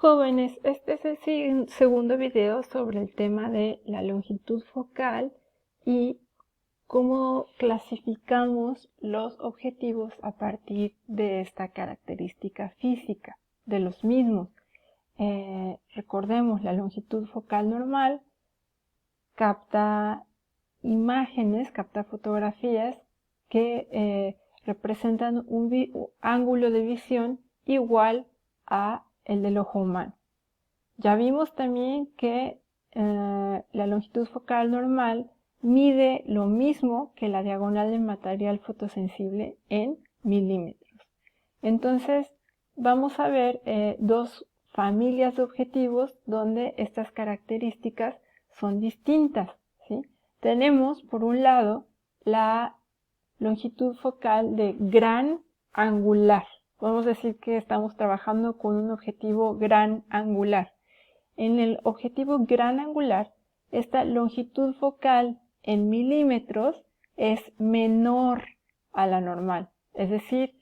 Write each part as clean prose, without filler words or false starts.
Jóvenes, este es el segundo video sobre el tema de la longitud focal y cómo clasificamos los objetivos a partir de esta característica física de los mismos. Recordemos, la longitud focal normal capta imágenes, capta fotografías que representan un ángulo de visión igual a el del ojo humano. Ya vimos también que la longitud focal normal mide lo mismo que la diagonal del material fotosensible en milímetros. Entonces vamos a ver dos familias de objetivos donde estas características son distintas, ¿sí? Tenemos por un lado la longitud focal de gran angular. Podemos decir que estamos trabajando con un objetivo gran angular. En el objetivo gran angular, esta longitud focal en milímetros es menor a la normal. Es decir,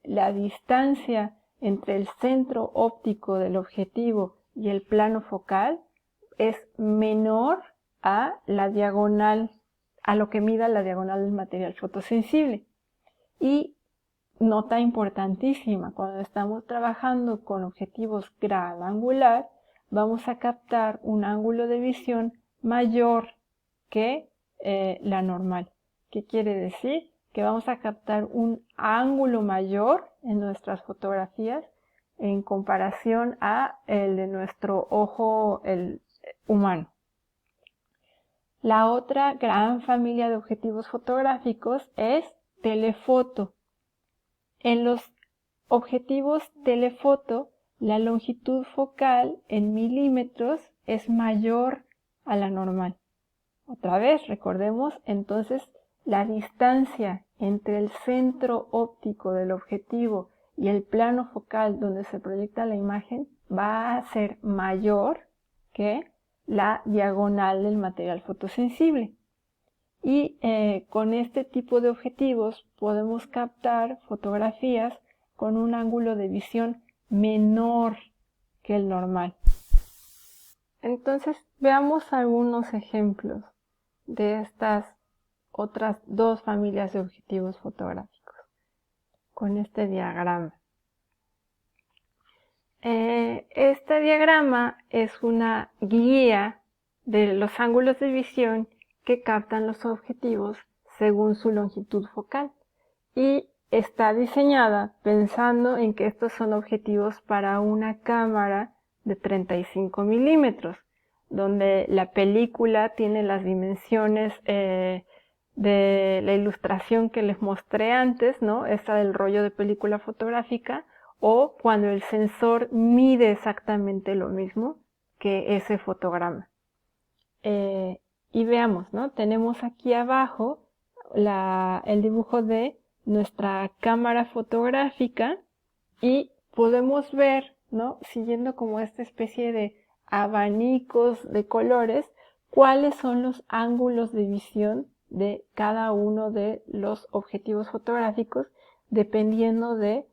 la distancia entre el centro óptico del objetivo y el plano focal es menor a la diagonal, a lo que mida la diagonal del material fotosensible. Y nota importantísima, cuando estamos trabajando con objetivos gran angular, vamos a captar un ángulo de visión mayor que la normal. ¿Qué quiere decir? Que vamos a captar un ángulo mayor en nuestras fotografías en comparación a el de nuestro ojo humano. La otra gran familia de objetivos fotográficos es telefoto. En los objetivos telefoto, la longitud focal en milímetros es mayor a la normal. Otra vez, recordemos entonces la distancia entre el centro óptico del objetivo y el plano focal donde se proyecta la imagen va a ser mayor que la diagonal del material fotosensible. Y con este tipo de objetivos podemos captar fotografías con un ángulo de visión menor que el normal. Entonces veamos algunos ejemplos de estas otras dos familias de objetivos fotográficos con este diagrama. Este diagrama es una guía de los ángulos de visión que captan los objetivos según su longitud focal y está diseñada pensando en que estos son objetivos para una cámara de 35 milímetros, donde la película tiene las dimensiones de la ilustración que les mostré antes, ¿no? Esta del rollo de película fotográfica, o cuando el sensor mide exactamente lo mismo que ese fotograma. Y veamos, ¿no? Tenemos aquí abajo el dibujo de nuestra cámara fotográfica y podemos ver, ¿no? Siguiendo como esta especie de abanicos de colores, cuáles son los ángulos de visión de cada uno de los objetivos fotográficos dependiendo de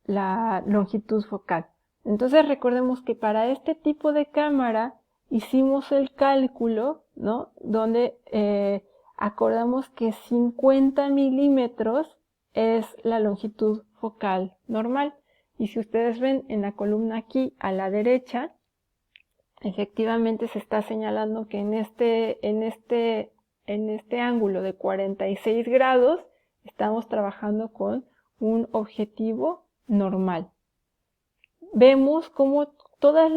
la longitud focal. Entonces recordemos que para este tipo de cámara hicimos el cálculo, ¿no? Donde acordamos que 50 milímetros es la longitud focal normal. Y si ustedes ven en la columna aquí a la derecha, efectivamente se está señalando que en este ángulo de 46 grados estamos trabajando con un objetivo normal. Vemos cómo todos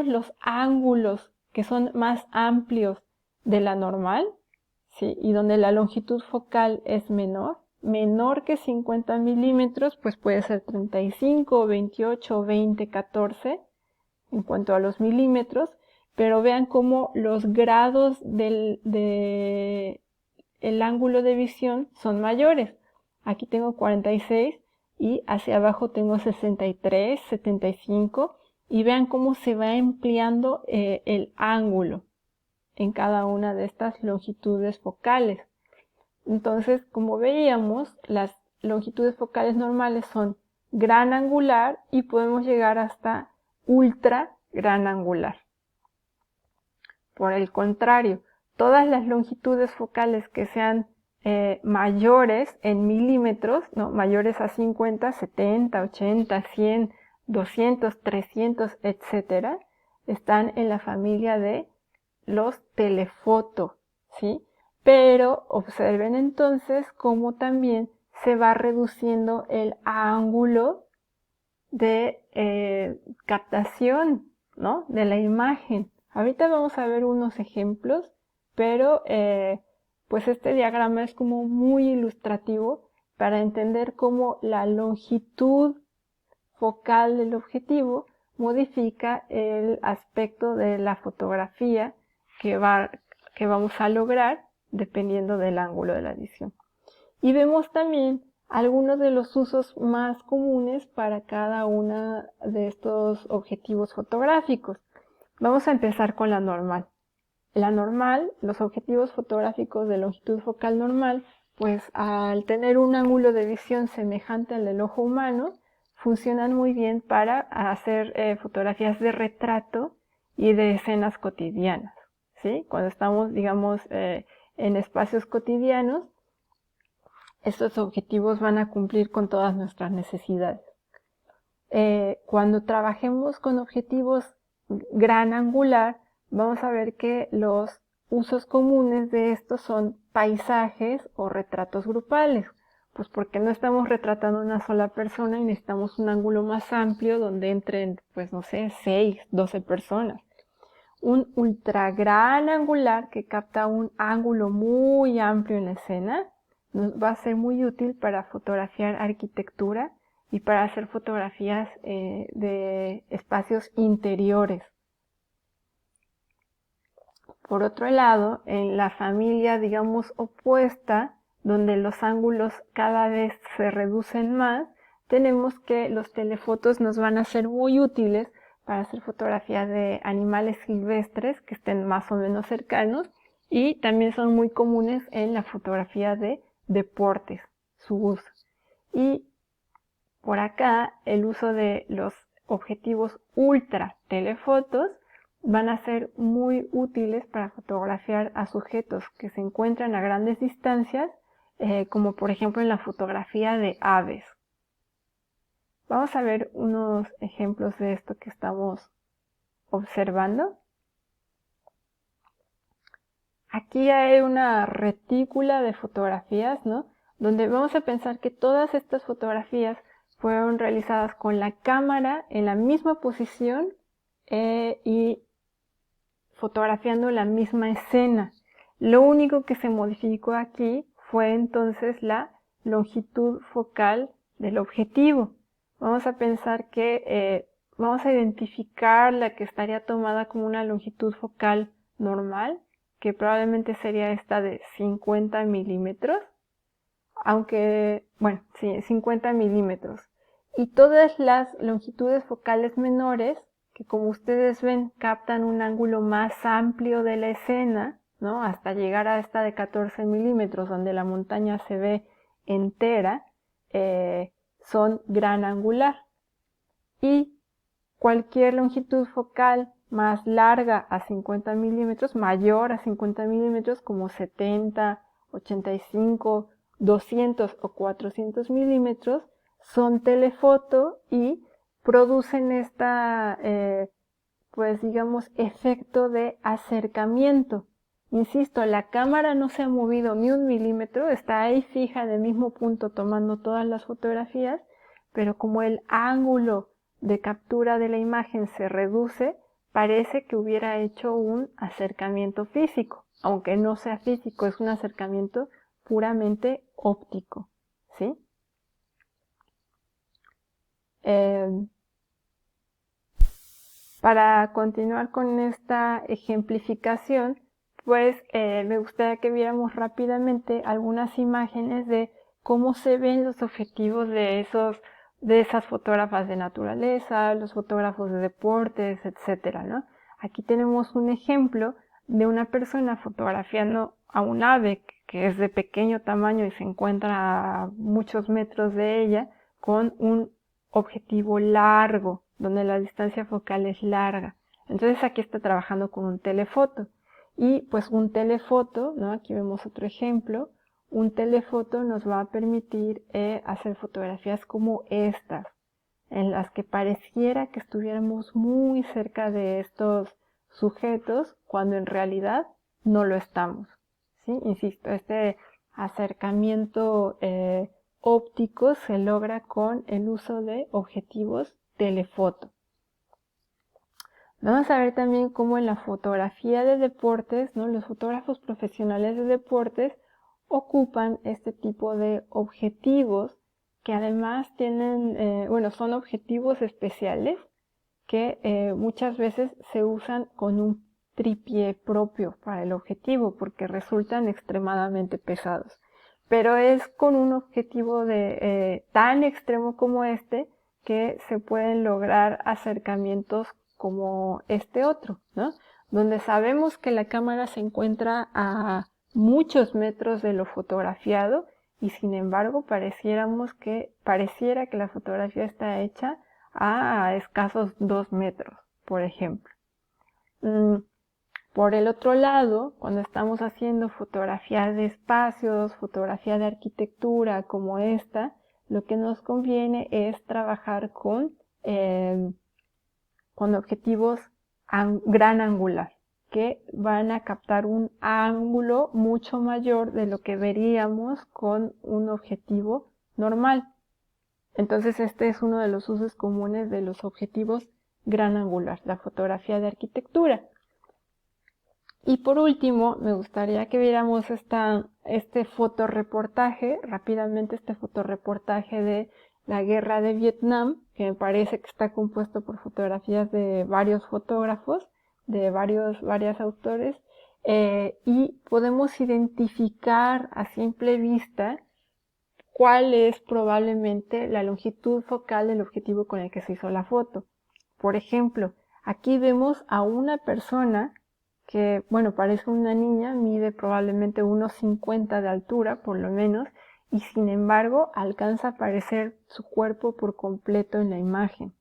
los ángulos que son más amplios de la normal, ¿sí? Y donde la longitud focal es menor que 50 milímetros, pues puede ser 35, 28, 20, 14 en cuanto a los milímetros, pero vean cómo los grados del ángulo de visión son mayores. Aquí tengo 46 y hacia abajo tengo 63, 75 y vean cómo se va ampliando el ángulo en cada una de estas longitudes focales. Entonces, como veíamos, las longitudes focales normales son gran angular y podemos llegar hasta ultra gran angular. Por el contrario, todas las longitudes focales que sean mayores en milímetros, ¿no? Mayores a 50, 70, 80, 100, 200, 300, etc., están en la familia de los telefoto, ¿sí? Pero observen entonces cómo también se va reduciendo el ángulo de captación, ¿no? De la imagen. Ahorita vamos a ver unos ejemplos, pero pues este diagrama es como muy ilustrativo para entender cómo la longitud focal del objetivo modifica el aspecto de la fotografía que vamos a lograr dependiendo del ángulo de la visión. Y vemos también algunos de los usos más comunes para cada uno de estos objetivos fotográficos. Vamos a empezar con la normal. La normal, los objetivos fotográficos de longitud focal normal, pues al tener un ángulo de visión semejante al del ojo humano, funcionan muy bien para hacer fotografías de retrato y de escenas cotidianas, ¿sí? Cuando estamos, digamos, en espacios cotidianos, estos objetivos van a cumplir con todas nuestras necesidades. Cuando trabajemos con objetivos gran angular, vamos a ver que los usos comunes de estos son paisajes o retratos grupales, pues porque no estamos retratando una sola persona y necesitamos un ángulo más amplio donde entren, pues no sé, 6, 12 personas. Un ultra gran angular que capta un ángulo muy amplio en la escena nos va a ser muy útil para fotografiar arquitectura y para hacer fotografías de espacios interiores. Por otro lado, en la familia, digamos, opuesta, donde los ángulos cada vez se reducen más, tenemos que los telefotos nos van a ser muy útiles para hacer fotografías de animales silvestres que estén más o menos cercanos y también son muy comunes en la fotografía de deportes, su uso. Y por acá el uso de los objetivos ultra telefotos van a ser muy útiles para fotografiar a sujetos que se encuentran a grandes distancias, como por ejemplo en la fotografía de aves. Vamos a ver unos ejemplos de esto que estamos observando. Aquí hay una retícula de fotografías, ¿no? Donde vamos a pensar que todas estas fotografías fueron realizadas con la cámara en la misma posición y fotografiando la misma escena. Lo único que se modificó aquí fue entonces la longitud focal del objetivo. Vamos a pensar que vamos a identificar la que estaría tomada como una longitud focal normal, que probablemente sería esta de 50 milímetros, aunque, bueno, sí, 50 milímetros. Y todas las longitudes focales menores, que como ustedes ven captan un ángulo más amplio de la escena, ¿no? Hasta llegar a esta de 14 milímetros, donde la montaña se ve entera, son gran angular. Y cualquier longitud focal más larga a 50 milímetros, mayor a 50 milímetros, como 70, 85, 200 o 400 milímetros, son telefoto y producen esta, pues digamos, efecto de acercamiento. Insisto, la cámara no se ha movido ni un milímetro, está ahí fija en el mismo punto tomando todas las fotografías, pero como el ángulo de captura de la imagen se reduce, parece que hubiera hecho un acercamiento físico, aunque no sea físico, es un acercamiento puramente óptico, ¿sí? Para continuar con esta ejemplificación, pues me gustaría que viéramos rápidamente algunas imágenes de cómo se ven los objetivos de esas fotógrafas de naturaleza, los fotógrafos de deportes, etcétera, ¿no? Aquí tenemos un ejemplo de una persona fotografiando a un ave que es de pequeño tamaño y se encuentra a muchos metros de ella con un objetivo largo, donde la distancia focal es larga. Entonces aquí está trabajando con un telefoto. Y pues un telefoto, ¿no? Aquí vemos otro ejemplo. Un telefoto nos va a permitir hacer fotografías como estas, en las que pareciera que estuviéramos muy cerca de estos sujetos, cuando en realidad no lo estamos, ¿sí? Insisto, este acercamiento óptico se logra con el uso de objetivos telefoto. Vamos a ver también cómo en la fotografía de deportes, ¿no? Los fotógrafos profesionales de deportes ocupan este tipo de objetivos que además tienen, son objetivos especiales que muchas veces se usan con un trípode propio para el objetivo porque resultan extremadamente pesados. Pero es con un objetivo tan extremo como este que se pueden lograr acercamientos como este otro, ¿no? Donde sabemos que la cámara se encuentra a muchos metros de lo fotografiado y sin embargo pareciera que la fotografía está hecha a escasos 2 metros, por ejemplo. Por el otro lado, cuando estamos haciendo fotografías de espacios, fotografía de arquitectura como esta, lo que nos conviene es trabajar con objetivos gran angular, que van a captar un ángulo mucho mayor de lo que veríamos con un objetivo normal. Entonces este es uno de los usos comunes de los objetivos gran angular, la fotografía de arquitectura. Y por último, me gustaría que viéramos este fotoreportaje, rápidamente este fotoreportaje de la guerra de Vietnam, que me parece que está compuesto por fotografías de varios fotógrafos, de varios autores, y podemos identificar a simple vista cuál es probablemente la longitud focal del objetivo con el que se hizo la foto. Por ejemplo, aquí vemos a una persona que, parece una niña, mide probablemente unos 50 de altura, por lo menos, y sin embargo alcanza a aparecer su cuerpo por completo en la imagen.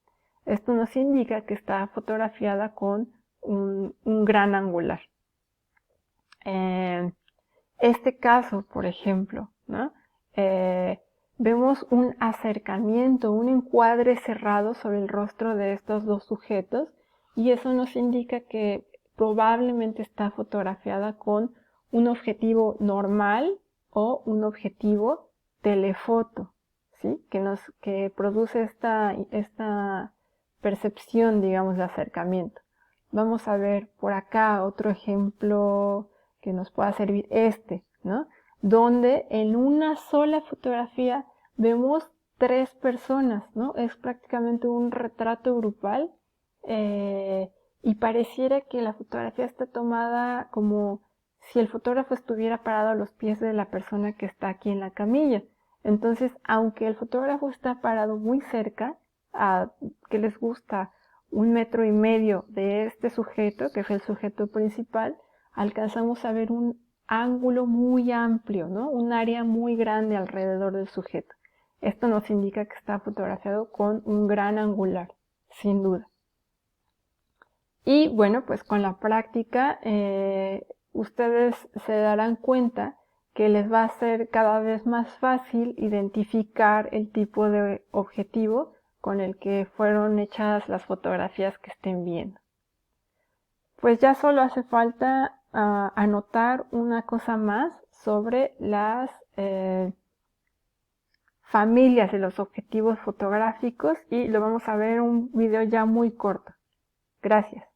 Esto nos indica que está fotografiada con un gran angular. En este caso, por ejemplo, ¿no? Vemos un acercamiento, un encuadre cerrado sobre el rostro de estos dos sujetos y eso nos indica que probablemente está fotografiada con un objetivo normal o un objetivo telefoto, ¿sí? Que produce esta percepción, digamos, de acercamiento. Vamos a ver por acá otro ejemplo que nos pueda servir ¿no? Donde en una sola fotografía vemos 3 personas, ¿no? Es prácticamente un retrato grupal y pareciera que la fotografía está tomada como si el fotógrafo estuviera parado a los pies de la persona que está aquí en la camilla. Entonces, aunque el fotógrafo está parado muy cerca, que les gusta 1,5 metros de este sujeto, que es el sujeto principal, alcanzamos a ver un ángulo muy amplio, ¿no? Un área muy grande alrededor del sujeto. Esto nos indica que está fotografiado con un gran angular, sin duda. Y bueno, pues con la práctica ustedes se darán cuenta que les va a ser cada vez más fácil identificar el tipo de objetivo con el que fueron hechas las fotografías que estén viendo. Pues ya solo hace falta anotar una cosa más sobre las familias de los objetivos fotográficos y lo vamos a ver en un video ya muy corto. Gracias.